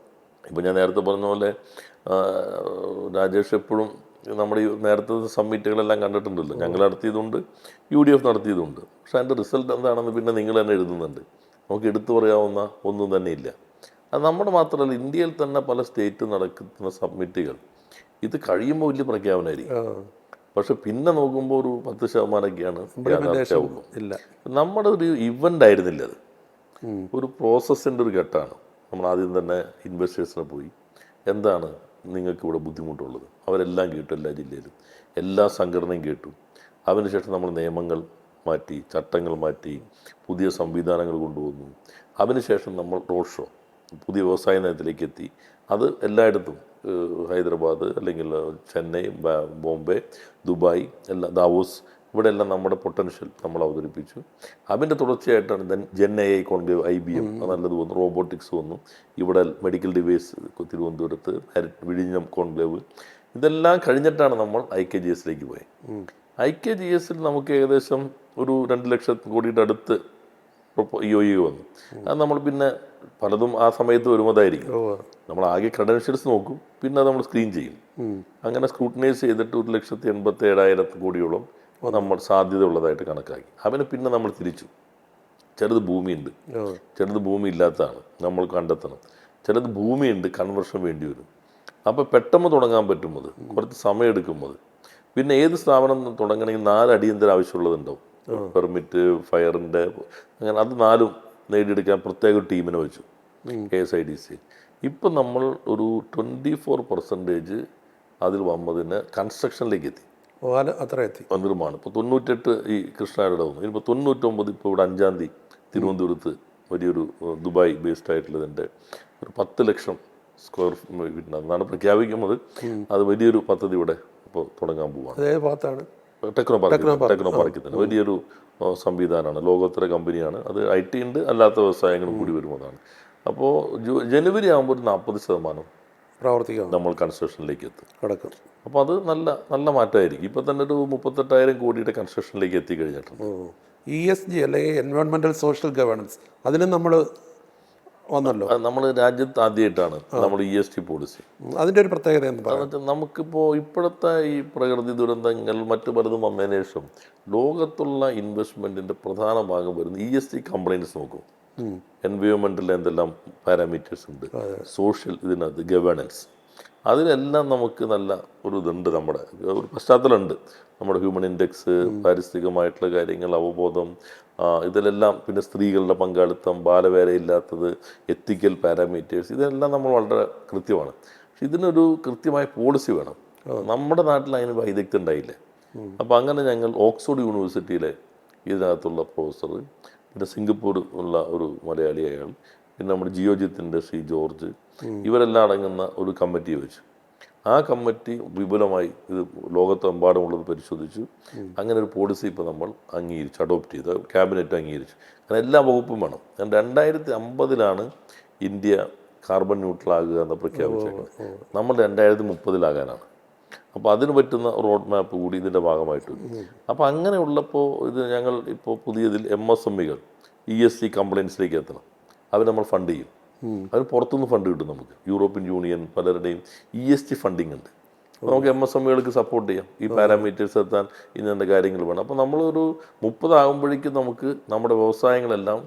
ഇപ്പോൾ ഞാൻ നേരത്തെ പറഞ്ഞ പോലെ രാജേഷ് എപ്പോഴും നമ്മുടെ ഈ നേരത്തെ സമ്മിറ്റുകളെല്ലാം കണ്ടിട്ടുണ്ടല്ലോ. ഞങ്ങൾ നടത്തിയതുണ്ട്, UDF നടത്തിയതുണ്ട്. പക്ഷേ അതിൻ്റെ റിസൾട്ട് എന്താണെന്ന് പിന്നെ നിങ്ങൾ തന്നെ എഴുതുന്നുണ്ട്. നമുക്ക് എടുത്തു പറയാവുന്ന ഒന്നും തന്നെ ഇല്ല. അത് നമ്മുടെ മാത്രമല്ല, ഇന്ത്യയിൽ തന്നെ പല സ്റ്റേറ്റ് നടക്കുന്ന സബ്മിറ്റുകൾ ഇത് കഴിയുമ്പോൾ വലിയ പ്രഖ്യാപനമായിരിക്കും. പക്ഷെ പിന്നെ നോക്കുമ്പോൾ ഒരു 10%ഒക്കെയാണ് യാഥാർത്ഥ്യമാവുള്ളൂ. നമ്മുടെ ഒരു ഇവൻ്റ് ആയിരുന്നില്ല അത്, ഒരു പ്രോസസ്സിൻ്റെ ഒരു ഘട്ടമാണ്. നമ്മൾ ആദ്യം തന്നെ ഇൻവെസ്റ്റേഴ്സിനെ പോയി, എന്താണ് നിങ്ങൾക്ക് ഇവിടെ ബുദ്ധിമുട്ടുള്ളത്, അവരെല്ലാം കേട്ടു, എല്ലാ ജില്ലയിലും എല്ലാ സംഘടനയും കേട്ടു. അതിനുശേഷം നമ്മൾ നിയമങ്ങൾ മാറ്റി, ചട്ടങ്ങൾ മാറ്റി, പുതിയ സംവിധാനങ്ങൾ കൊണ്ടുവന്നു. അതിനുശേഷം നമ്മൾ റോഡ് ഷോ, പുതിയ വ്യവസായ നയത്തിലേക്ക് എത്തി. അത് എല്ലായിടത്തും, ഹൈദരാബാദ് അല്ലെങ്കിൽ ചെന്നൈ, ബോംബെ, ദുബായ്, ദാവോസ്, ഇവിടെ എല്ലാം നമ്മുടെ പൊട്ടൻഷ്യൽ നമ്മൾ അവതരിപ്പിച്ചു. അതിൻ്റെ തുടർച്ചയായിട്ടാണ് GenAI കോൺക്ലേവ്, IBM നല്ലത് വന്നു, റോബോട്ടിക്സ് വന്നു, ഇവിടെ മെഡിക്കൽ ഡിവൈസ് തിരുവനന്തപുരത്ത്, വിഴിഞ്ഞം കോൺക്ലേവ്. ഇതെല്ലാം കഴിഞ്ഞിട്ടാണ് നമ്മൾ IKGSലേക്ക് പോയത്. IKGSൽ നമുക്ക് ഏകദേശം ഒരു 2 ലക്ഷം കോടിയുടെ അടുത്ത് EOE വന്നു. അത് നമ്മൾ പിന്നെ പലതും ആ സമയത്ത് വരുന്നതായിരിക്കും. നമ്മൾ ആകെ ക്രെഡൻഷ്യൽസ് നോക്കും, പിന്നെ അത് നമ്മൾ സ്ക്രീൻ ചെയ്യും. അങ്ങനെ സ്ക്രൂട്ടനൈസ് ചെയ്തിട്ട് 1,87,000 കോടിയോളം നമ്മൾ സാധ്യത ഉള്ളതായിട്ട് കണക്കാക്കി. അവന് പിന്നെ നമ്മൾ തിരിച്ചു, ചിലത് ഭൂമിയുണ്ട്, ചിലത് ഭൂമി ഇല്ലാത്തതാണ്, നമ്മൾ കണ്ടെത്തണം. ചിലത് ഭൂമിയുണ്ട്, കൺവേർഷൻ വേണ്ടി വരും. അപ്പോൾ പെട്ടെന്ന് തുടങ്ങാൻ പറ്റുന്നത്, കുറച്ച് സമയം എടുക്കുന്നത്. പിന്നെ ഏത് സ്ഥാപനം തുടങ്ങണമെങ്കിൽ 4 അടിയന്തര ആവശ്യമുള്ളതുണ്ടാവും. പെർമിറ്റ്, ഫയറിൻ്റെ, അങ്ങനെ അത് 4 നേടിയെടുക്കാൻ പ്രത്യേക ടീമിനെ വെച്ചു, KSIDC. ഇപ്പം നമ്മൾ ഒരു 24% അതിൽ വന്നതിന് കൺസ്ട്രക്ഷനിലേക്ക് എത്തി. അത്ര എത്തി നിർമ്മാണം. ഇപ്പോൾ 98 ഈ കൃഷ്ണയുടെ വന്നു. ഇനിയിപ്പോൾ 99 ഇപ്പോൾ ഇവിടെ 5-ാം തീയതി തിരുവനന്തപുരത്ത് വലിയൊരു ദുബായ് ബേസ്ഡ് ആയിട്ടുള്ളതിൻ്റെ ഒരു 10 ലക്ഷം സ്ക്വയർ ഫീറ്റ് എന്നാണ് പ്രഖ്യാപിക്കുന്നത്. അത് വലിയൊരു പദ്ധതി ഇവിടെ ഇപ്പോൾ തുടങ്ങാൻ പോവുകയാണ്. ടെക്നോ പാർക്കിൽ തന്നെ വലിയൊരു സംവിധാനമാണ്, ലോകോത്തര കമ്പനിയാണ്. അത് IT ഉണ്ട്, അല്ലാത്ത വ്യവസായങ്ങളും കൂടി വരുന്നതാണ്. അപ്പോൾ ജനുവരി ആകുമ്പോൾ ഒരു 40% പ്രാവർത്തികമാണ് നമ്മൾ കൺസ്ട്രക്ഷനിലേക്ക് എത്തും. കിടക്കും. അപ്പോൾ അത് നല്ല നല്ല മാറ്റമായിരിക്കും. ഇപ്പോൾ തന്നെ ഒരു 38,000 കോടിയുടെ കൺസ്ട്രക്ഷനിലേക്ക് എത്തിക്കഴിഞ്ഞിട്ടുണ്ട്. ESG അല്ലെങ്കിൽ എൻവയോൺമെൻറ്റൽ സോഷ്യൽ ഗവേണൻസ് അതിനും നമ്മൾ വന്നല്ലോ. നമ്മൾ രാജ്യത്ത് ആദ്യമായിട്ടാണ് നമ്മൾ ESG പോളിസി. അതിൻ്റെ ഒരു പ്രത്യേകത എന്ന് പറയാം. എന്നിട്ട് നമുക്കിപ്പോൾ ഇപ്പോഴത്തെ ഈ പ്രകൃതി ദുരന്തങ്ങൾ മറ്റു പലതും വന്നതിന് ശേഷം ലോകത്തുള്ള ഇൻവെസ്റ്റ്മെൻറ്റിൻ്റെ പ്രധാന ഭാഗം വരുന്നത് ESG കംപ്ലൈൻറ്റ്സ് നോക്കും. എൻവയോൺമെൻറ്റിൽ എന്തെല്ലാം പാരാമീറ്റേഴ്സ് ഉണ്ട്, സോഷ്യൽ ഇതിനകത്ത് ഗവേണൻസ്, അതിലെല്ലാം നമുക്ക് നല്ല ഒരു ഇതുണ്ട്, നമ്മുടെ ഒരു പശ്ചാത്തലമുണ്ട്. നമ്മുടെ ഹ്യൂമൻ ഇൻഡെക്സ്, പാരിസ്ഥിതികമായിട്ടുള്ള കാര്യങ്ങൾ, അവബോധം, ഇതിലെല്ലാം, പിന്നെ സ്ത്രീകളുടെ പങ്കാളിത്തം, ബാലവേലയില്ലാത്തത്, എത്തിക്കൽ പാരാമീറ്റേഴ്സ്, ഇതെല്ലാം നമ്മൾ വളരെ കൃത്യമാണ്. പക്ഷെ ഇതിനൊരു കൃത്യമായ പോളിസി വേണം. നമ്മുടെ നാട്ടിൽ അതിന് വൈദഗ്ധ്യം ഉണ്ടായില്ലേ. അപ്പോൾ അങ്ങനെ ഞങ്ങൾ ഓക്സ്ഫോർഡ് യൂണിവേഴ്സിറ്റിയിലെ ഇതിനകത്തുള്ള പ്രൊഫസർ, പിന്നെ സിംഗപ്പൂർ ഉള്ള ഒരു മലയാളി അയാൾ, പിന്നെ നമ്മുടെ ജിയോജിത്തിൻ്റെ ശ്രീ ജോർജ്, ഇവരെല്ലാം അടങ്ങുന്ന ഒരു കമ്മിറ്റി വെച്ചു. ആ കമ്മിറ്റി വിപുലമായി ഇത് ലോകത്തെമ്പാടുമുള്ളത് പരിശോധിച്ചു. അങ്ങനെ ഒരു പോളിസി ഇപ്പോൾ നമ്മൾ അംഗീകരിച്ചു, അഡോപ്റ്റ് ചെയ്ത് ക്യാബിനറ്റ് അംഗീകരിച്ചു. അങ്ങനെ എല്ലാ വകുപ്പും വേണം. 2050 ഇന്ത്യ കാർബൺ ന്യൂട്രൽ ആകുക എന്ന് പ്രഖ്യാപിച്ചേക്കുന്നത്. നമ്മൾ 2030 അപ്പോൾ അതിന് പറ്റുന്ന റോഡ് മാപ്പ് കൂടി ഇതിൻ്റെ ഭാഗമായിട്ട് വരും. അപ്പോൾ അങ്ങനെ ഉള്ളപ്പോൾ ഇത് ഞങ്ങൾ ഇപ്പോൾ പുതിയതിൽ MSMEകൾ ESG കംപ്ലൈൻസിലേക്ക് എത്തണം. അവർ നമ്മൾ ഫണ്ട് ചെയ്യും. അവർ പുറത്തുനിന്ന് ഫണ്ട് കിട്ടും നമുക്ക്. യൂറോപ്യൻ യൂണിയൻ പലരുടെയും ESG ഫണ്ടിങ് ഉണ്ട്. അപ്പോൾ നമുക്ക് MSMEകൾക്ക് സപ്പോർട്ട് ചെയ്യാം. ഈ പാരാമീറ്റേഴ്സ് എത്താൻ ഇന്ന കാര്യങ്ങൾ വേണം. അപ്പോൾ നമ്മളൊരു 30 ആകുമ്പോഴേക്കും നമുക്ക് നമ്മുടെ വ്യവസായങ്ങളെല്ലാം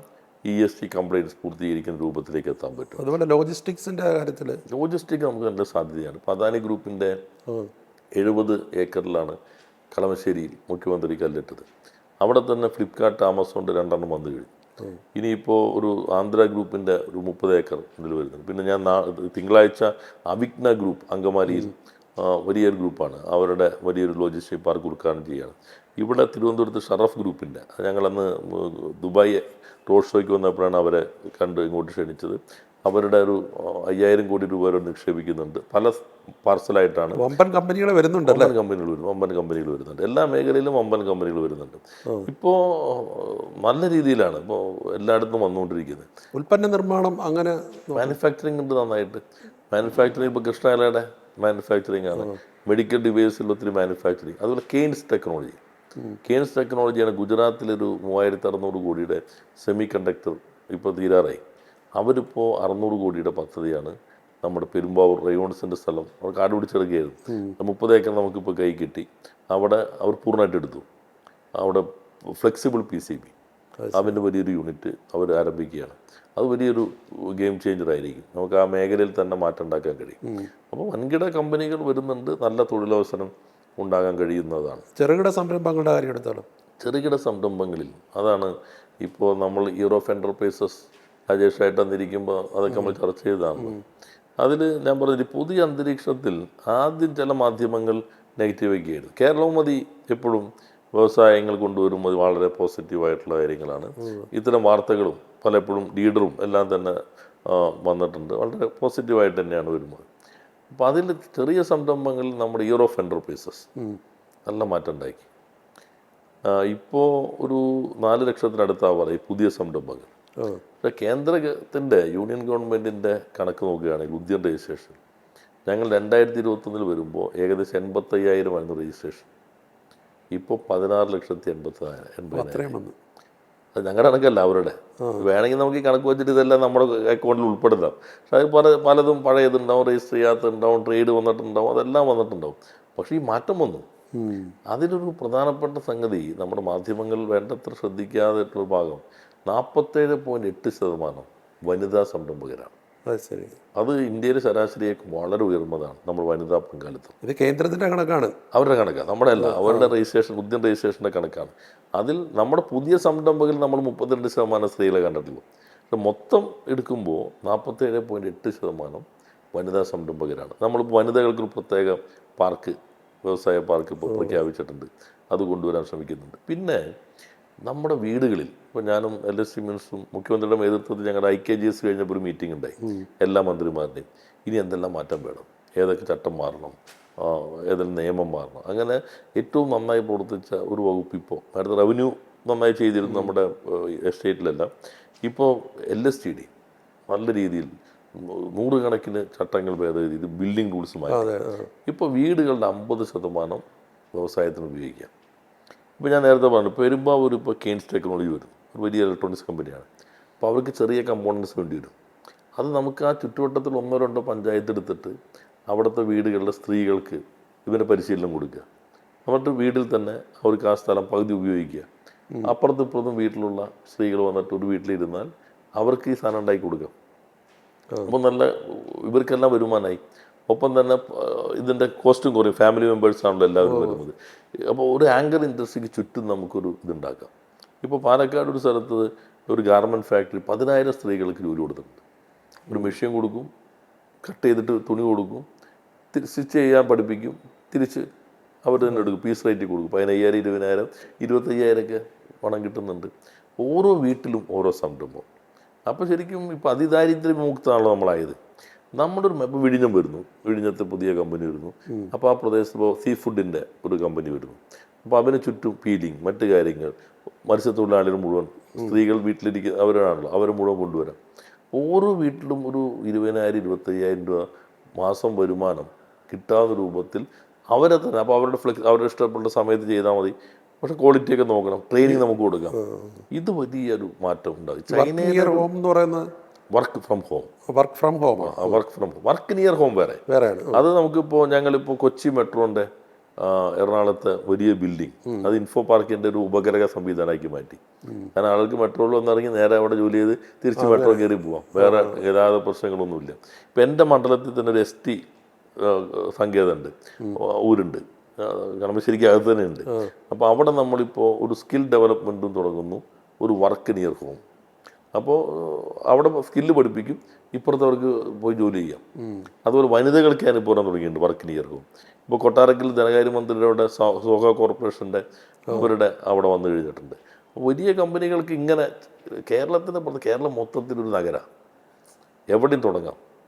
ESG കംപ്ലൈൻറ്റ്സ് പൂർത്തീകരിക്കുന്ന രൂപത്തിലേക്ക് എത്താൻ പറ്റും. അതുപോലെ ലോജിസ്റ്റിക്സിൻ്റെ കാര്യത്തിൽ ലോജിസ്റ്റിക് നമുക്ക് നല്ല സാധ്യതയാണ്. ഇപ്പോൾ അദാനി ഗ്രൂപ്പിൻ്റെ 70 ഏക്കറിലാണ് കളമശ്ശേരിയിൽ മുഖ്യമന്ത്രി കല്ലിട്ടത്. അവിടെ തന്നെ ഫ്ലിപ്കാർട്ട്, ആമസോണിൻ്റെ 2 വന്നു കഴിഞ്ഞു. ഇനിയിപ്പോൾ ഒരു ആന്ധ്ര ഗ്രൂപ്പിൻ്റെ ഒരു 30 ഏക്കർ ഇതിൽ വരുന്നുണ്ട്. പിന്നെ ഞാൻ തിങ്കളാഴ്ച അവിഗ്ന ഗ്രൂപ്പ് അങ്കമാലിയിൽ വലിയൊരു ഗ്രൂപ്പാണ്, അവരുടെ വലിയൊരു ലോജിസ്റ്റിക് പാർക്ക് ഉദ്ഘാടനം ചെയ്യുകയാണ്. ഇവിടെ തിരുവനന്തപുരത്ത് ഷറഫ് ഗ്രൂപ്പിൻ്റെ, ഞങ്ങളന്ന് ദുബായ് റോഡ് ഷോയ്ക്ക് വന്നപ്പോഴാണ് അവരെ കണ്ട് ഇങ്ങോട്ട് ക്ഷണിച്ചത്. അവരുടെ ഒരു 5,000 കോടി രൂപ വരെ നിക്ഷേപിക്കുന്നുണ്ട്. പല പാർസലായിട്ടാണ്. വമ്പൻ കമ്പനികൾ വരുന്നുണ്ട്. വമ്പൻ കമ്പനികൾ വരുന്നുണ്ട്. എല്ലാ മേഖലയിലും വമ്പൻ കമ്പനികൾ വരുന്നുണ്ട്. ഇപ്പോൾ നല്ല രീതിയിലാണ് ഇപ്പോൾ എല്ലായിടത്തും വന്നുകൊണ്ടിരിക്കുന്നത്. ഉൽപ്പന്ന നിർമ്മാണം, അങ്ങനെ മാനുഫാക്ചറിങ് ഉണ്ട് നന്നായിട്ട്. മാനുഫാക്ചറിങ് ഇപ്പോൾ കൃഷ്ണാലയുടെ മാനുഫാക്ചറിങ് ആണ്. മെഡിക്കൽ ഡിവൈസിൽ ഒത്തിരി മാനുഫാക്ചറിങ്. അതുപോലെ കെയ്ൻസ് ടെക്നോളജിയാണ് ഗുജറാത്തിലൊരു 3,600 കോടിയുടെ സെമി കണ്ടക്ടർ ഇപ്പോൾ തീരാറായി. അവരിപ്പോൾ 600 കോടിയുടെ പദ്ധതിയാണ് നമ്മുടെ പെരുമ്പാവൂർ റയോൺസിൻ്റെ സ്ഥലം അവർ കാട് പിടിച്ചെടുക്കുകയായിരുന്നു. 30 ഏക്കർ നമുക്കിപ്പോൾ കൈ കിട്ടി. അവിടെ അവർ പൂർണ്ണമായിട്ട് എടുത്തു. അവിടെ ഫ്ലെക്സിബിൾ PCB അതിൻ്റെ വലിയൊരു യൂണിറ്റ് അവർ ആരംഭിക്കുകയാണ്. അത് വലിയൊരു ഗെയിം ചേഞ്ചർ ആയിരിക്കും. നമുക്ക് ആ മേഖലയിൽ തന്നെ മാറ്റം ഉണ്ടാക്കാൻ കഴിയും. അപ്പോൾ വൻകിട കമ്പനികൾ വരുന്നുണ്ട്, നല്ല തൊഴിലവസരം ഉണ്ടാകാൻ കഴിയുന്നതാണ്. ചെറുകിട സംരംഭങ്ങളുടെ കാര്യം എടുത്താലും ചെറുകിട സംരംഭങ്ങളിൽ അതാണ് ഇപ്പോൾ നമ്മൾ ഇയർ ഓഫ് എൻ്റർപ്രൈസസ് രാജേഷായിട്ട് വന്നിരിക്കുമ്പോൾ അതൊക്കെ നമ്മൾ ചർച്ച ചെയ്തതാണ്. അതിൽ ഞാൻ പറഞ്ഞത് പുതിയ അന്തരീക്ഷത്തിൽ ആദ്യം ചില മാധ്യമങ്ങൾ നെഗറ്റീവ് വയ്ക്കുകയായിരുന്നു. കേരളവും മതി എപ്പോഴും വ്യവസായങ്ങൾ കൊണ്ടുവരുമ്പോൾ വളരെ പോസിറ്റീവായിട്ടുള്ള കാര്യങ്ങളാണ്. ഇത്തരം വാർത്തകളും പലപ്പോഴും ലീഡറും എല്ലാം തന്നെ വന്നിട്ടുണ്ട്. വളരെ പോസിറ്റീവായിട്ട് തന്നെയാണ് വരുന്നത്. അപ്പോൾ അതിൽ ചെറിയ സംരംഭങ്ങളിൽ നമ്മുടെ ഇയർ ഓഫ് എൻ്റർപ്രൈസസ് നല്ല മാറ്റം ഉണ്ടാക്കി. ഇപ്പോൾ ഒരു 4 ലക്ഷത്തിനടുത്താവാറ് ഈ പുതിയ സംരംഭങ്ങൾ. പക്ഷേ കേന്ദ്രത്തിൻ്റെ യൂണിയൻ ഗവൺമെൻറ്റിൻ്റെ കണക്ക് നോക്കുകയാണെങ്കിൽ ഉദ്യം രജിസ്ട്രേഷൻ ഞങ്ങൾ 2021 വരുമ്പോൾ ഏകദേശം 85,000 രജിസ്ട്രേഷൻ. ഇപ്പോൾ 16,80,000. അത് ഞങ്ങളുടെ കണക്കല്ല, അവരുടെ. വേണമെങ്കിൽ നമുക്ക് ഈ കണക്ക് വെച്ചിട്ട് ഇതെല്ലാം നമ്മുടെ അക്കൗണ്ടിൽ ഉൾപ്പെടുത്താം. പക്ഷെ അത് പലതും പഴയതുണ്ടാവും, രജിസ്റ്റർ ചെയ്യാത്തതുണ്ടാവും, ട്രേഡ് വന്നിട്ടുണ്ടാവും, അതെല്ലാം വന്നിട്ടുണ്ടാവും. പക്ഷേ ഈ മാറ്റം വന്നു. അതിലൊരു പ്രധാനപ്പെട്ട സംഗതി നമ്മുടെ മാധ്യമങ്ങൾ വേണ്ടത്ര ശ്രദ്ധിക്കാതെയുള്ള ഭാഗം 47.8% വനിതാ സംരംഭകരാണ്. അത് ഇന്ത്യയിലെ ശരാശരിയേക്ക് വളരെ ഉയർന്നതാണ് നമ്മൾ വനിതാ പങ്കാളിത്തം. ഇത് കേന്ദ്രത്തിൻ്റെ കണക്കാണ്, അവരുടെ കണക്കാണ്, നമ്മുടെ അല്ല. അവരുടെ രജിസ്ട്രേഷൻ, ഉദ്യം രജിസ്ട്രേഷൻ്റെ കണക്കാണ്. അതിൽ നമ്മുടെ പുതിയ സംരംഭകരിൽ നമ്മൾ 32% സ്ത്രീകളെ കണ്ടിട്ടുള്ളൂ. പക്ഷെ മൊത്തം എടുക്കുമ്പോൾ 47.8% വനിതാ സംരംഭകരാണ്. നമ്മളിപ്പോൾ വനിതകൾക്കൊരു പ്രത്യേക പാർക്ക്, വ്യവസായ പാർക്ക് ഇപ്പോൾ പ്രഖ്യാപിച്ചിട്ടുണ്ട്. അത് കൊണ്ടുവരാൻ ശ്രമിക്കുന്നുണ്ട്. പിന്നെ നമ്മുടെ വീടുകളിൽ ഇപ്പോൾ ഞാനും LSC മിനിസ്റ്ററും മുഖ്യമന്ത്രിയുടെ നേതൃത്വത്തിൽ ഞങ്ങളുടെ IKGS കഴിഞ്ഞപ്പോൾ ഒരു മീറ്റിംഗ് ഉണ്ടായി എല്ലാ മന്ത്രിമാരുടെയും. ഇനി എന്തെല്ലാം മാറ്റം വേണം, ഏതൊക്കെ ചട്ടം മാറണം, ഏതെല്ലാം നിയമം മാറണം. അങ്ങനെ ഏറ്റവും നന്നായി പ്രവർത്തിച്ച ഒരു വകുപ്പ് ഇപ്പോൾ നേരത്തെ റവന്യൂ നന്നായി ചെയ്തിരുന്നു നമ്മുടെ എസ്റ്റേറ്റിലെല്ലാം. ഇപ്പോൾ LSTD നല്ല രീതിയിൽ നൂറുകണക്കിന് ചട്ടങ്ങൾ ഭേദഗതി ചെയ്ത് ബിൽഡിംഗ് റൂൾസ് മാറ്റി. അതെ. ഇപ്പോൾ വീടുകളുടെ 50% വ്യവസായത്തിന് ഉപയോഗിക്കാം. ഇപ്പോൾ ഞാൻ നേരത്തെ പറഞ്ഞു, പെരുമ്പാവൂർ ഇപ്പോൾ കെയ്ൻസ് ടെക്നോളജി വരും, ഒരു വലിയ ഇലക്ട്രോണിക്സ് കമ്പനിയാണ്. അപ്പോൾ അവർക്ക് ചെറിയ കമ്പോണൻസ് വേണ്ടി വരും. അത് നമുക്ക് ആ ചുറ്റുവട്ടത്തിൽ 1-2 പഞ്ചായത്ത് എടുത്തിട്ട് അവിടുത്തെ വീടുകളിലെ സ്ത്രീകൾക്ക് ഇതിൻ്റെ പരിശീലനം കൊടുക്കുക. എന്നിട്ട് വീട്ടിൽ തന്നെ അവർക്ക് ആ സ്ഥലം പകുതി ഉപയോഗിക്കുക. അപ്പുറത്തും ഇപ്പുറത്തും വീട്ടിലുള്ള സ്ത്രീകൾ വന്നിട്ട് ഒരു വീട്ടിലിരുന്നാൽ അവർക്ക് ഈ സാധനം ഉണ്ടാക്കി കൊടുക്കാം. അപ്പം നല്ല ഇവർക്കെല്ലാം വരുമാനമായി. ഒപ്പം തന്നെ ഇതിൻ്റെ കോസ്റ്റും കുറയും. ഫാമിലി മെമ്പേഴ്സാണല്ലോ എല്ലാവരും വരുന്നത്. അപ്പോൾ ഒരു ആങ്കർ ഇൻഡസ്ട്രിക്ക് ചുറ്റും നമുക്കൊരു ഇതുണ്ടാക്കാം. ഇപ്പോൾ പാലക്കാട് ഒരു സ്ഥലത്ത് ഒരു ഗാർമെൻറ്റ് ഫാക്ടറി 10,000 സ്ത്രീകൾക്ക് ജോലി കൊടുത്തിട്ടുണ്ട്. ഒരു മെഷീൻ കൊടുക്കും, കട്ട് ചെയ്തിട്ട് തുണി കൊടുക്കും, സ്റ്റിച്ച് ചെയ്യാൻ പഠിപ്പിക്കും, തിരിച്ച് അവർ തന്നെ എടുക്കും, പീസ് റേറ്റിൽ കൊടുക്കും. 15,000, 20,000, 25,000 പണം കിട്ടുന്നുണ്ട്. ഓരോ വീട്ടിലും ഓരോ സംരംഭം. അപ്പോൾ ശരിക്കും ഇപ്പോൾ അതിദാരിദ്ര്യമുക്തമാണല്ലോ നമ്മളായത്. നമ്മുടെ ഒരു ഇപ്പോൾ വിഴിഞ്ഞം വരുന്നു, വിഴിഞ്ഞത്തെ പുതിയ കമ്പനി വരുന്നു. അപ്പോൾ ആ പ്രദേശത്ത് ഇപ്പോൾ സീ ഫുഡിൻ്റെ ഒരു കമ്പനി വരുന്നു. അപ്പോൾ അതിന് ചുറ്റും പീലിംഗ്, മറ്റു കാര്യങ്ങൾ, മത്സ്യത്തൊഴിലാളികൾ മുഴുവൻ, സ്ത്രീകൾ വീട്ടിലിരിക്കുന്ന അവരാണല്ലോ, അവരെ മുഴുവൻ കൊണ്ടുവരാം. ഓരോ വീട്ടിലും ഒരു 20,000, 25,000 രൂപ മാസം വരുമാനം കിട്ടാവുന്ന രൂപത്തിൽ അവരെ തന്നെ. അപ്പോൾ അവരുടെ ഇഷ്ടപ്പെട്ട സമയത്ത് ചെയ്താൽ മതി. പക്ഷെ ക്വാളിറ്റിയൊക്കെ നോക്കണം, ട്രെയിനിങ് നമുക്ക് കൊടുക്കാം. ഇത് വലിയൊരു മാറ്റം ഉണ്ടാകും. ചൈനയിൽ ഹോം എന്ന് പറയുന്നത് work from home, work near home വേറെയാണ്. അത് നമുക്കിപ്പോൾ ഞങ്ങളിപ്പോൾ കൊച്ചി മെട്രോൻ്റെ എറണാകുളത്തെ വലിയ ബിൽഡിംഗ് അത് ഇൻഫോ പാർക്കിൻ്റെ ഒരു ഉപഗ്രഹ സംവിധാനമാക്കി മാറ്റി. കാരണം ആൾക്ക് മെട്രോയിൽ വന്നിറങ്ങി നേരെ അവിടെ ജോലി ചെയ്ത് തിരിച്ച് മെട്രോ കയറി പോവാം. വേറെ ഗതാഗത പ്രശ്നങ്ങളൊന്നുമില്ല. ഇപ്പം എൻ്റെ മണ്ഡലത്തിൽ തന്നെ ഒരു ST സങ്കേതമുണ്ട്, ഊരുണ്ട്, കളമശ്ശേരിക്ക് അകത്ത് തന്നെ ഉണ്ട്. അപ്പോൾ അവിടെ നമ്മളിപ്പോൾ ഒരു സ്കിൽ ഡെവലപ്മെൻറ്റും തുടങ്ങുന്നു, ഒരു വർക്ക് നിയർ ഹോം. അപ്പോൾ അവിടെ സ്കില്ല് പഠിപ്പിക്കും, ഇപ്പുറത്തവർക്ക് പോയി ജോലി ചെയ്യാം. അതുപോലെ വനിതകൾക്ക് അനുഭവം തുടങ്ങിയിട്ടുണ്ട് വർക്ക് നിയർ ഹോം. ഇപ്പോൾ കൊട്ടാരക്കൽ ധനകാര്യമന്ത്രിയുടെ സോഹ കോർപ്പറേഷൻ്റെ അവരുടെ അവിടെ വന്നു കഴിഞ്ഞിട്ടുണ്ട്. വലിയ കമ്പനികൾക്ക് ഇങ്ങനെ കേരളം മൊത്തത്തിലൊരു നഗര എവിടെയും തുടങ്ങാം.